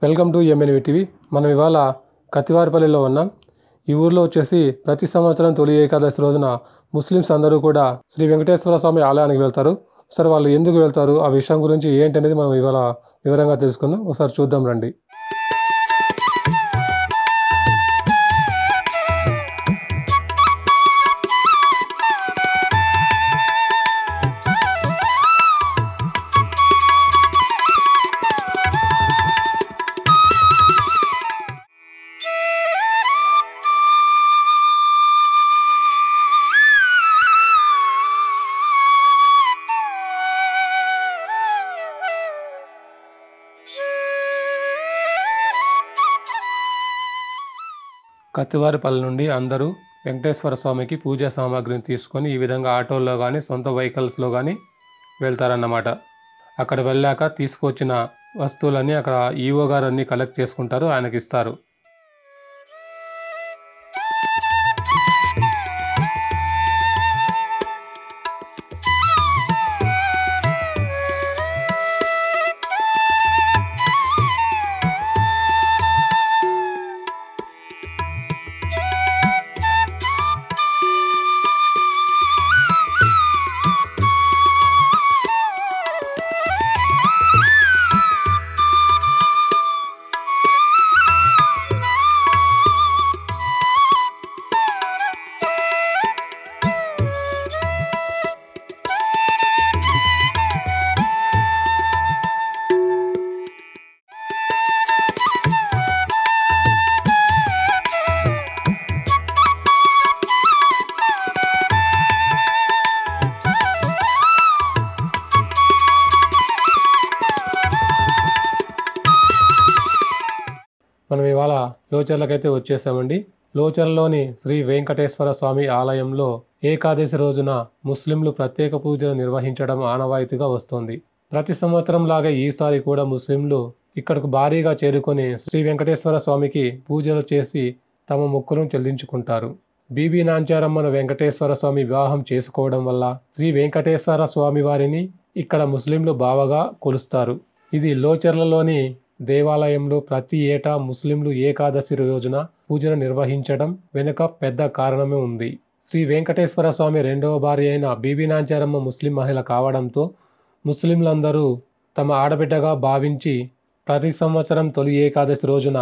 Welcome to MNV TV. మనం ఇవాళ కత్తివారిపల్లిలో ఉన్నాం. ఈ ఊర్లో వచ్చేసి ప్రతి సంవత్సరం తొలి ఏకాదశి రోజున ముస్లిమ్స్ అందరూ కూడా శ్రీ వెంకటేశ్వర స్వామి ఆలయానికి వెళ్తారు. ఒకసారి వాళ్ళు ఎందుకు వెళ్తారు, ఆ విషయం గురించి ఏంటనేది మనం ఇవాళ వివరంగా తెలుసుకుందాం. ఒకసారి చూద్దాం రండి. కత్తివారిపల్లి నుండి అందరూ వెంకటేశ్వర స్వామికి పూజా సామాగ్రిని తీసుకొని ఈ విధంగా ఆటోల్లో కానీ సొంత వెహికల్స్లో కానీ వెళ్తారన్నమాట. అక్కడ వెళ్ళాక తీసుకొచ్చిన వస్తువులన్నీ అక్కడ ఈవో గారు అన్నీ కలెక్ట్ చేసుకుంటారు, ఆయనకి ఇస్తారు. మనం ఇవాళ లోచర్లకైతే వచ్చేసామండి. లోచర్లలోని శ్రీ వెంకటేశ్వర స్వామి ఆలయంలో ఏకాదశి రోజున ముస్లింలు ప్రత్యేక పూజలు నిర్వహించడం ఆనవాయితీగా వస్తోంది. ప్రతి సంవత్సరం లాగా ఈసారి కూడా ముస్లింలు ఇక్కడకు భారీగా చేరుకొని శ్రీ వెంకటేశ్వర స్వామికి పూజలు చేసి తమ మొక్కులను చెల్లించుకుంటారు. బీబీ నాంచారమ్మను వెంకటేశ్వర స్వామి వివాహం చేసుకోవడం వల్ల శ్రీ వెంకటేశ్వర స్వామి వారిని ఇక్కడ ముస్లింలు బావగా కొలుస్తారు. ఇది లోచర్లలోని దేవాలయంలో ప్రతి ఏటా ముస్లింలు ఏకాదశి రోజున పూజలు నిర్వహించడం వెనుక పెద్ద కారణమే ఉంది. శ్రీ వెంకటేశ్వర స్వామి రెండవ భార్య అయిన బీబీ నాంచారమ్మ ముస్లిం మహిళ కావడంతో ముస్లింలందరూ తమ ఆడబిడ్డగా భావించి ప్రతి సంవత్సరం తొలి ఏకాదశి రోజున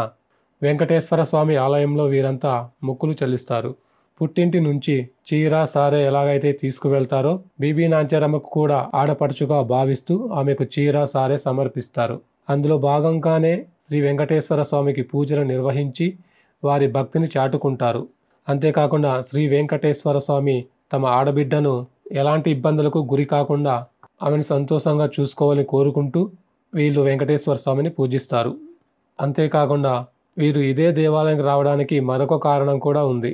వెంకటేశ్వర స్వామి ఆలయంలో వీరంతా మొక్కులు చెల్లిస్తారు. పుట్టింటి నుంచి చీర సారె ఎలాగైతే తీసుకువెళ్తారో బీబీ నాంచారమ్మకు కూడా ఆడపడుచుగా భావిస్తూ ఆమెకు చీర సారె సమర్పిస్తారు. అందులో భాగంగానే శ్రీ వెంకటేశ్వర స్వామికి పూజలు నిర్వహించి వారి భక్తిని చాటుకుంటారు. అంతేకాకుండా శ్రీ వెంకటేశ్వర స్వామి తమ ఆడబిడ్డను ఎలాంటి ఇబ్బందులకు గురి కాకుండా ఆమెను సంతోషంగా చూసుకోవాలని కోరుకుంటూ వీళ్ళు వెంకటేశ్వర స్వామిని పూజిస్తారు. అంతేకాకుండా వీరు ఇదే దేవాలయానికి రావడానికి మరొక కారణం కూడా ఉంది.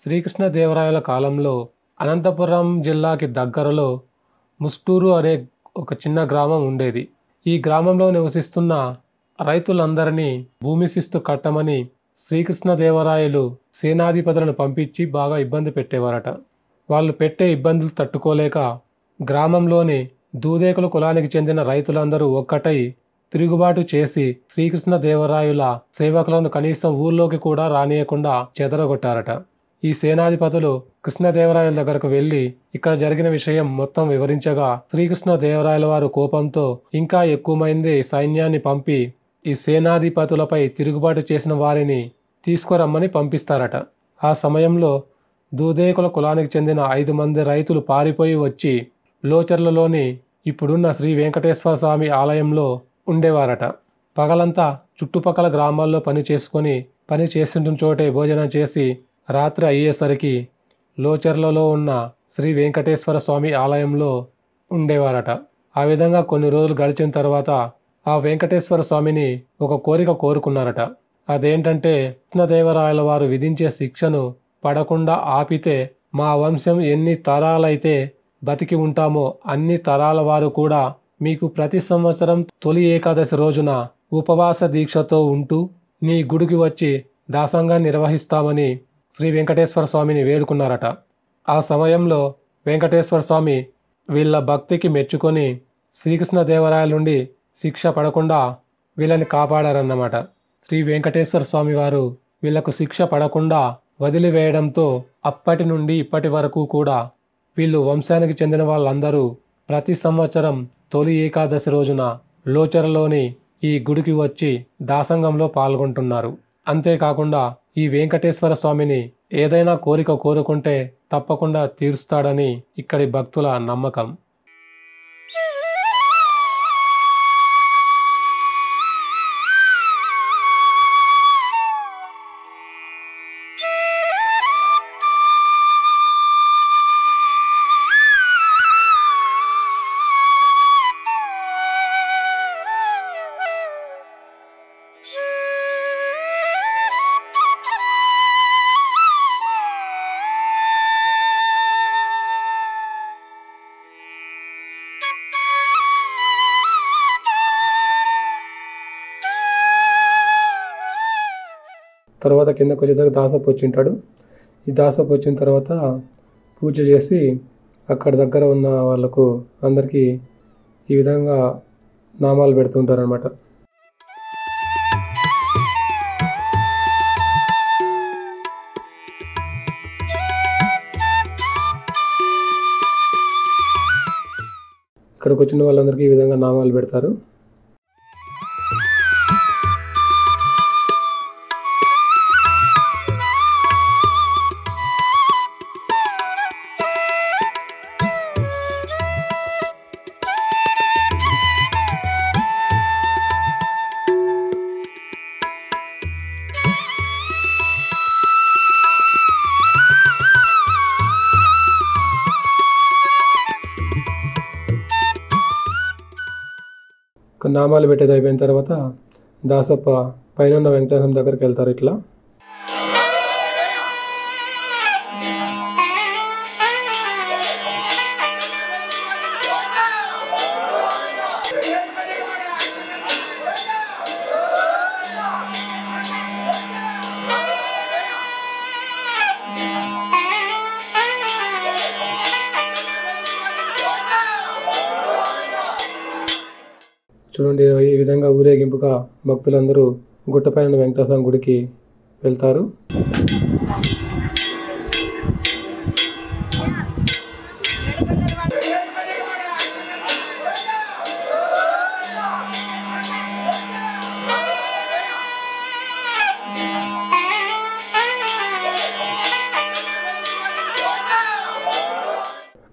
శ్రీకృష్ణదేవరాయల కాలంలో అనంతపురం జిల్లాకి దగ్గరలో ముస్టూరు అనే ఒక చిన్న గ్రామం ఉండేది. ఈ గ్రామంలో నివసిస్తున్న రైతులందరినీ భూమి శిస్తు కట్టమని శ్రీకృష్ణదేవరాయలు సేనాధిపతులను పంపించి బాగా ఇబ్బంది పెట్టేవారట. వాళ్ళు పెట్టే ఇబ్బందులు తట్టుకోలేక గ్రామంలోని దూదేకుల కులానికి చెందిన రైతులందరూ ఒక్కటై తిరుగుబాటు చేసి శ్రీకృష్ణదేవరాయల సేవకులను కనీసం ఊర్లోకి కూడా రానియకుండా చెదరగొట్టారట. ఈ సేనాధిపతులు కృష్ణదేవరాయల దగ్గరకు వెళ్లి ఇక్కడ జరిగిన విషయం మొత్తం వివరించగా శ్రీకృష్ణదేవరాయల వారు కోపంతో ఇంకా ఎక్కువ మంది సైన్యాన్ని పంపి ఈ సేనాధిపతులపై తిరుగుబాటు చేసిన వారిని తీసుకురమ్మని పంపిస్తారట. ఆ సమయంలో దూదేకుల కులానికి చెందిన 5 మంది రైతులు పారిపోయి వచ్చి లోచర్లలోని ఇప్పుడున్న శ్రీ వెంకటేశ్వర స్వామి ఆలయంలో ఉండేవారట. పగలంతా చుట్టుపక్కల గ్రామాల్లో పని చేస్తుంటున్న చోటే భోజనం చేసి రాత్రి అయ్యేసరికి లోచర్లలో ఉన్న శ్రీ వెంకటేశ్వర స్వామి ఆలయంలో ఉండేవారట. ఆ విధంగా కొన్ని రోజులు గడిచిన తర్వాత ఆ వెంకటేశ్వర స్వామిని ఒక కోరిక కోరుకున్నారట. అదేంటంటే కృష్ణదేవరాయల వారు విధించే శిక్షను పడకుండా ఆపితే మా వంశం ఎన్ని తరాలైతే బతికి ఉంటామో అన్ని తరాల వారు కూడా మీకు ప్రతి సంవత్సరం తొలి ఏకాదశి రోజున ఉపవాస దీక్షతో ఉంటూ నీ గుడికి వచ్చి దాసంగా నిర్వహిస్తామని శ్రీ వెంకటేశ్వర స్వామిని వేడుకున్నారట. ఆ సమయంలో వెంకటేశ్వర స్వామి వీళ్ళ భక్తికి మెచ్చుకొని శ్రీకృష్ణదేవరాయల నుండి శిక్ష పడకుండా వీళ్ళని కాపాడారన్నమాట. శ్రీ వెంకటేశ్వర స్వామి వారు వీళ్లకు శిక్ష పడకుండా వదిలివేయడంతో అప్పటి నుండి ఇప్పటి వరకు కూడా వీళ్ళు వంశానికి చెందిన వాళ్ళందరూ ప్రతి సంవత్సరం తొలి ఏకాదశి రోజున లోచరలోని ఈ గుడికి వచ్చి దాసంగంలో పాల్గొంటున్నారు. అంతేకాకుండా ఈ వెంకటేశ్వర స్వామిని ఏదైనా కోరిక కోరుకుంటే తప్పకుండా తీరుస్తాడని ఇక్కడి భక్తుల నమ్మకం. తర్వాత కిందకు వచ్చేసరికి దాసపు వచ్చింటాడు. ఈ దాసపు వచ్చిన తర్వాత పూజ చేసి అక్కడ దగ్గర ఉన్న వాళ్ళకు అందరికీ ఈ విధంగా నామాలు పెడుతుంటారు అన్నమాట. ఇక్కడికి వచ్చిన వాళ్ళందరికీ ఈ విధంగా నామాలు పెడతారు. నామాలు పెట్టేది అయిపోయిన తర్వాత దాసప్ప పైన ఉన్న వెంకటేశ్వరం దగ్గరికి వెళ్తారు. ఇట్లా చూడండి, ఈ విధంగా ఊరేగింపుగా భక్తులందరూ గుట్టపైన వెంకటేశ్వర గుడికి వెళ్తారు.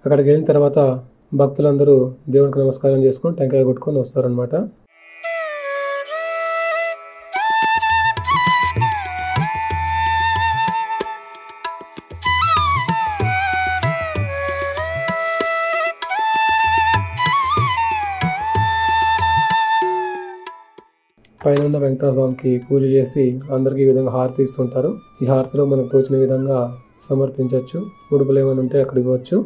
అక్కడికి వెళ్ళిన తర్వాత భక్తులందరూ దేవుడికి నమస్కారం చేసుకొని టెంకాయ కొట్టుకొని వస్తారనమాట. పైన ఉన్న వెంకటేశ్వర స్వామికి పూజ చేసి అందరికీ ఈ విధంగా హారతి ఇస్తుంటారు. ఈ హారతిలో మనకు తోచిన విధంగా సమర్పించవచ్చు. ముడుపులు ఏమైనా ఉంటే అక్కడ ఇవ్వచ్చు.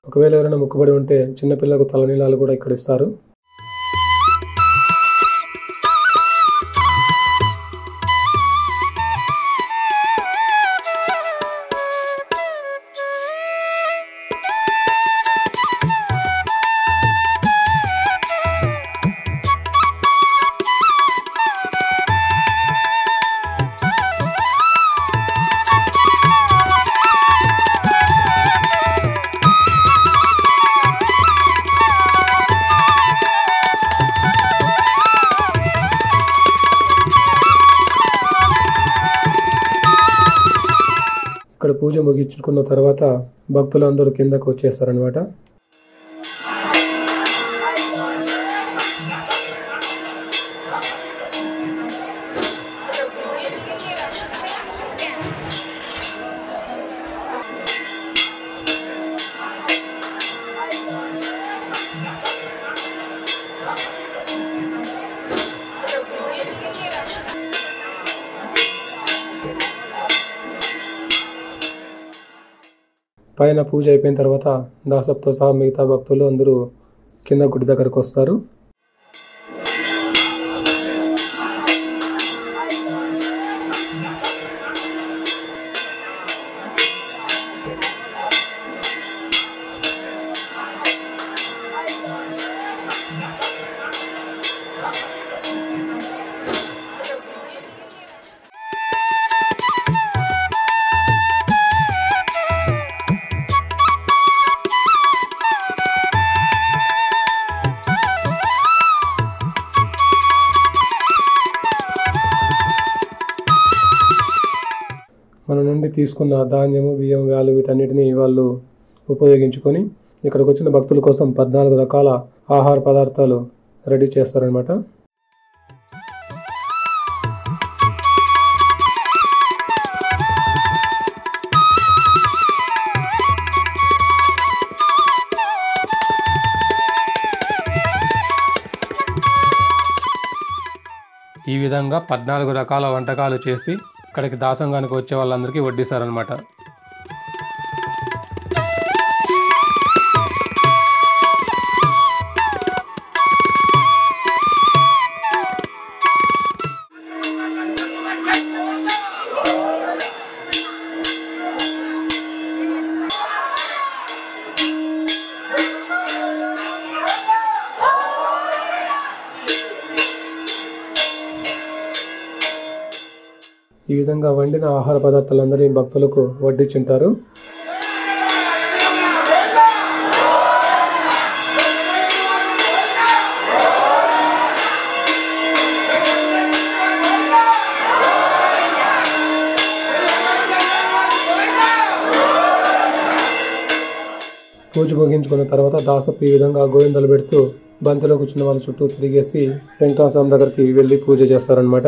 ఒకవేళ ఎవరైనా మొక్కుబడి ఉంటే చిన్నపిల్లకు తలనీలాలు కూడా ఇక్కడ ఇస్తారు. ముగించుకున్న తర్వాత భక్తులు అందరూ కిందకు వచ్చేస్తారనమాట. పైన పూజ అయిపోయిన తర్వాత దాసప్తో సహా మిగతా భక్తులు అందరూ కింద గుడి దగ్గరకు వస్తారు. మన నుండి తీసుకున్న ధాన్యము, బియ్యం, వ్యాలు వీటన్నిటిని వాళ్ళు ఉపయోగించుకొని ఇక్కడికి వచ్చిన భక్తుల కోసం 14 రకాల ఆహార పదార్థాలు రెడీ చేస్తారనమాట. ఈ విధంగా 14 రకాల వంటకాలు చేసి ఇక్కడికి దాసంగానికి వచ్చే వాళ్ళందరికీ వడ్డిస్తారనమాట. ఈ విధంగా వండిన ఆహార పదార్థాలందరినీ భక్తులకు వడ్డించుంటారు. పూజ ముగించుకున్న తర్వాత దాసప్ప ఈ విధంగా గోవిందలు పెడుతూ బంతిలో కూర్చున్న వాళ్ళ చుట్టూ తిరిగేసి వెంకటేశ్వర స్వామి దగ్గరికి వెళ్ళి పూజ చేస్తారనమాట.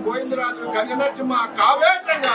గోవిందరాజు కదినర్చమ్మ కావేట్రంగా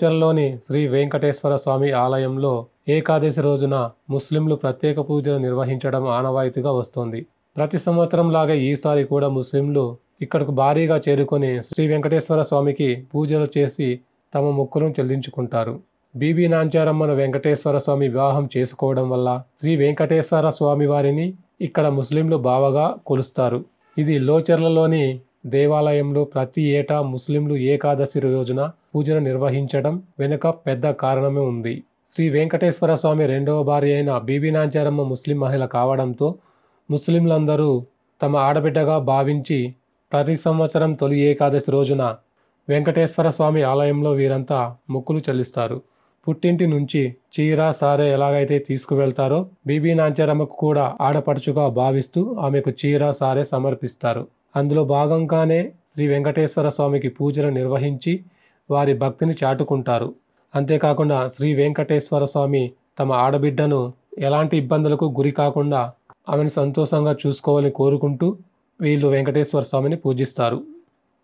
లోచర్లోని శ్రీ వెంకటేశ్వర స్వామి ఆలయంలో ఏకాదశి రోజున ముస్లింలు ప్రత్యేక పూజలు నిర్వహించడం ఆనవాయితీగా వస్తోంది. ప్రతి సంవత్సరం లాగే ఈసారి కూడా ముస్లింలు ఇక్కడకు భారీగా చేరుకొని శ్రీ వెంకటేశ్వర స్వామికి పూజలు చేసి తమ మొక్కులను చెల్లించుకుంటారు. బీబీ నాంచారమ్మను వెంకటేశ్వర స్వామి వివాహం చేసుకోవడం వల్ల శ్రీ వెంకటేశ్వర స్వామి వారిని ఇక్కడ ముస్లింలు బావగా కొలుస్తారు. ఇది లోచర్లలోని దేవాలయంలో ప్రతి ఏటా ముస్లింలు ఏకాదశి రోజున పూజలు నిర్వహించడం వెనుక పెద్ద కారణమే ఉంది. శ్రీ వెంకటేశ్వర స్వామి రెండవ భార్య అయిన బీబీ నాంచారమ్మ ముస్లిం మహిళ కావడంతో ముస్లింలందరూ తమ ఆడబిడ్డగా భావించి ప్రతి సంవత్సరం తొలి ఏకాదశి రోజున వెంకటేశ్వర స్వామి ఆలయంలో వీరంతా మొక్కులు చెల్లిస్తారు. పుట్టింటి నుంచి చీర సారె ఎలాగైతే తీసుకువెళ్తారో బీబీ నాంచారమ్మకు కూడా ఆడపడుచుగా భావిస్తూ ఆమెకు చీర సారె సమర్పిస్తారు. అందులో భాగంగానే శ్రీ వెంకటేశ్వర స్వామికి పూజలు నిర్వహించి వారి భక్తిని చాటుకుంటారు. అంతేకాకుండా శ్రీ వెంకటేశ్వర స్వామి తమ ఆడబిడ్డను ఎలాంటి ఇబ్బందులకు గురి కాకుండా ఆమెను సంతోషంగా చూసుకోవాలని కోరుకుంటూ వీళ్ళు వెంకటేశ్వర స్వామిని పూజిస్తారు.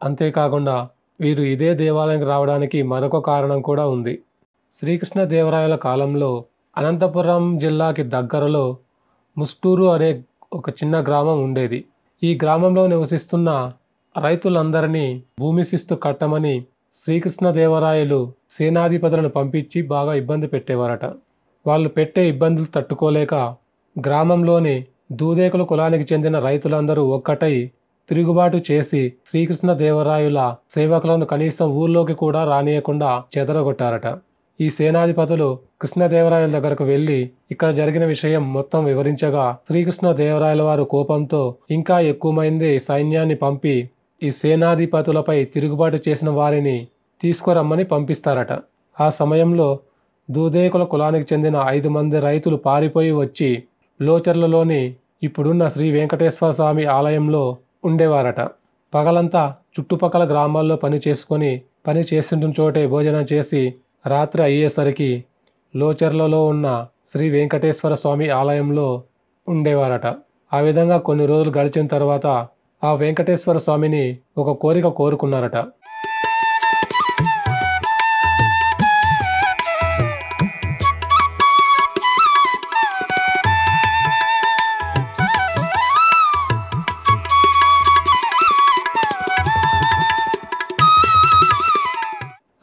అంతేకాకుండా వీరు ఇదే దేవాలయానికి రావడానికి మరొక కారణం కూడా ఉంది. శ్రీకృష్ణదేవరాయల కాలంలో అనంతపురం జిల్లాకి దగ్గరలో ముస్టూరు అనే ఒక చిన్న గ్రామం ఉండేది. ఈ గ్రామంలో నివసిస్తున్న రైతులందరినీ భూమి శిస్తు కట్టమని శ్రీకృష్ణదేవరాయలు సేనాధిపతులను పంపించి బాగా ఇబ్బంది పెట్టేవారట. వాళ్ళు పెట్టే ఇబ్బందులు తట్టుకోలేక గ్రామంలోని దూదేకుల కులానికి చెందిన రైతులందరూ ఒక్కటై తిరుగుబాటు చేసి శ్రీకృష్ణదేవరాయల సేవకులను కనీసం ఊర్లోకి కూడా రానియకుండా చెదరగొట్టారట. ఈ సేనాధిపతులు కృష్ణదేవరాయల దగ్గరకు వెళ్లి ఇక్కడ జరిగిన విషయం మొత్తం వివరించగా శ్రీకృష్ణదేవరాయల వారు కోపంతో ఇంకా ఎక్కువ మంది సైన్యాన్ని పంపి ఈ సేనాధిపతులపై తిరుగుబాటు చేసిన వారిని తీసుకురమ్మని పంపిస్తారట. ఆ సమయంలో దూదేకుల కులానికి చెందిన 5 మంది రైతులు పారిపోయి వచ్చి లోచర్లలోని ఇప్పుడున్న శ్రీ వెంకటేశ్వర స్వామి ఆలయంలో ఉండేవారట. పగలంతా చుట్టుపక్కల గ్రామాల్లో పని చేస్తుంటున్న చోటే భోజనం చేసి రాత్రి అయ్యేసరికి లోచర్లలో ఉన్న శ్రీ వెంకటేశ్వర స్వామి ఆలయంలో ఉండేవారట. ఆ విధంగా కొన్ని రోజులు గడిచిన తర్వాత ఆ వెంకటేశ్వర స్వామిని ఒక కోరిక కోరుకున్నారట.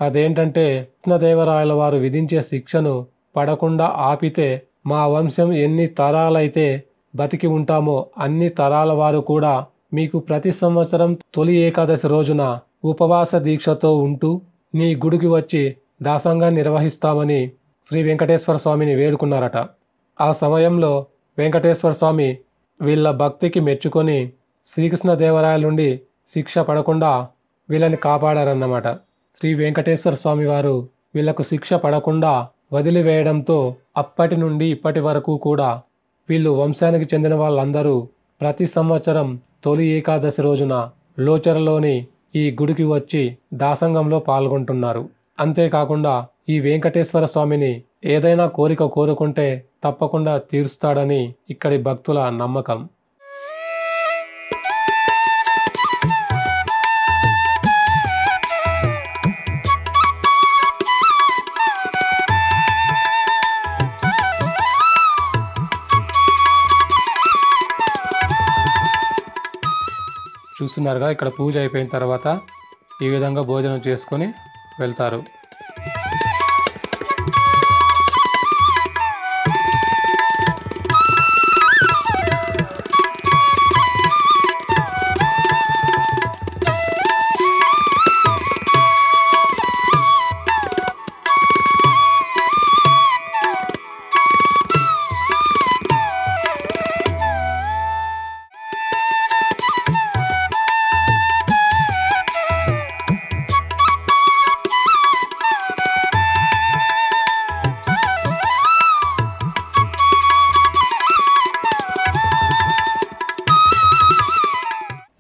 అదేంటంటే కృష్ణదేవరాయల వారు విధించే శిక్షను పడకుండా ఆపితే మా వంశం ఎన్ని తరాలైతే బతికి ఉంటామో అన్ని తరాల వారు కూడా మీకు ప్రతి సంవత్సరం తొలి ఏకాదశి రోజున ఉపవాస దీక్షతో ఉంటూ నీ గుడికి వచ్చి దాసంగా నిర్వహిస్తామని శ్రీ వెంకటేశ్వర స్వామిని వేడుకున్నారట. ఆ సమయంలో వెంకటేశ్వర స్వామి వీళ్ళ భక్తికి మెచ్చుకొని శ్రీకృష్ణదేవరాయల నుండి శిక్ష పడకుండా వీళ్ళని కాపాడారన్నమాట. శ్రీ వెంకటేశ్వర స్వామి వారు వీళ్లకు శిక్ష పడకుండా వదిలివేయడంతో అప్పటి నుండి ఇప్పటి వరకు కూడా వీళ్ళు వంశానికి చెందిన వాళ్ళందరూ ప్రతి సంవత్సరం తొలి ఏకాదశి రోజున లోచరలోని ఈ గుడికి వచ్చి దాసంగంలో పాల్గొంటున్నారు. అంతేకాకుండా ఈ వెంకటేశ్వర స్వామిని ఏదైనా కోరిక కోరుకుంటే తప్పకుండా తీరుస్తాడని ఇక్కడి భక్తుల నమ్మకం. చూస్తున్నారుగా, ఇక్కడ పూజ అయిపోయిన తర్వాత ఈ విధంగా భోజనం చేసుకొని వెళ్తారు.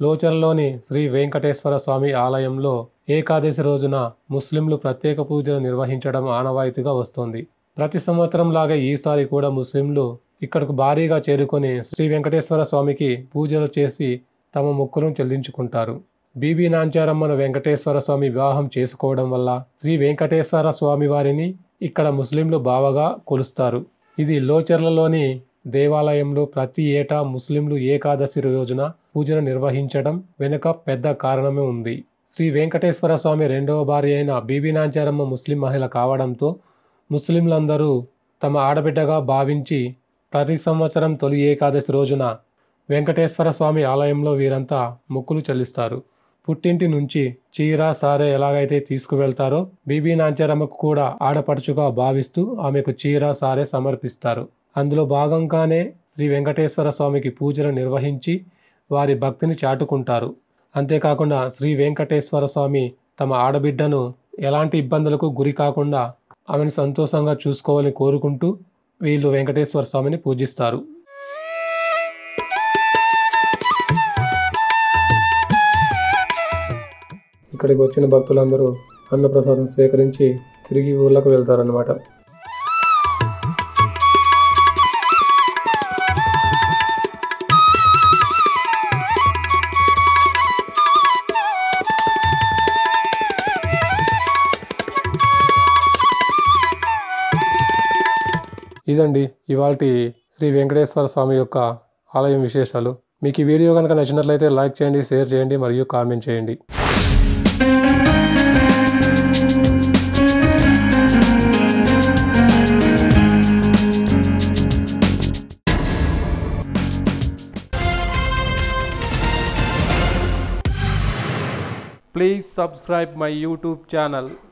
లోచర్లలోని శ్రీ వెంకటేశ్వర స్వామి ఆలయంలో ఏకాదశి రోజున ముస్లింలు ప్రత్యేక పూజలు నిర్వహించడం ఆనవాయితీగా వస్తోంది. ప్రతి సంవత్సరం లాగే ఈసారి కూడా ముస్లింలు ఇక్కడకు భారీగా చేరుకొని శ్రీ వెంకటేశ్వర స్వామికి పూజలు చేసి తమ మొక్కులను చెల్లించుకుంటారు. బీబీ నాంచారమ్మను వెంకటేశ్వర స్వామి వివాహం చేసుకోవడం వల్ల శ్రీ వెంకటేశ్వర స్వామి వారిని ఇక్కడ ముస్లింలు బావగా కొలుస్తారు. ఇది లోచర్లలోని దేవాలయంలో ప్రతి ఏటా ముస్లింలు ఏకాదశి రోజున పూజను నిర్వహించడం వెనుక పెద్ద కారణమే ఉంది. శ్రీ వెంకటేశ్వర స్వామి రెండవ భార్య అయిన బీబీ నాంచారమ్మ ముస్లిం మహిళ కావడంతో ముస్లింలందరూ తమ ఆడబిడ్డగా భావించి ప్రతి సంవత్సరం తొలి ఏకాదశి రోజున వెంకటేశ్వర స్వామి ఆలయంలో వీరంతా మొక్కులు చెల్లిస్తారు. పుట్టింటి నుంచి చీర సారె ఎలాగైతే తీసుకువెళ్తారో బీబీ నాంచారమ్మకు కూడా ఆడపడుచుగా భావిస్తూ ఆమెకు చీర సారె సమర్పిస్తారు. అందులో భాగంగానే శ్రీ వెంకటేశ్వర స్వామికి పూజలు నిర్వహించి వారి భక్తిని చాటుకుంటారు. అంతేకాకుండా శ్రీ వెంకటేశ్వర స్వామి తమ ఆడబిడ్డను ఎలాంటి ఇబ్బందులకు గురి కాకుండా ఆమెను సంతోషంగా చూసుకోవాలని కోరుకుంటూ వీళ్ళు వెంకటేశ్వర స్వామిని పూజిస్తారు. ఇక్కడికి వచ్చిన భక్తులందరూ అన్నప్రసాదం స్వీకరించి తిరిగి ఊళ్ళకు వెళ్తారన్నమాట. ఇదండి ఇవాల్టి శ్రీ వెంకటేశ్వర స్వామి యొక్క ఆలయం విశేషాలు. మీకు ఈ వీడియో కనుక నచ్చినట్లయితే లైక్ చేయండి, షేర్ చేయండి మరియు కామెంట్ చేయండి. Please subscribe my YouTube channel.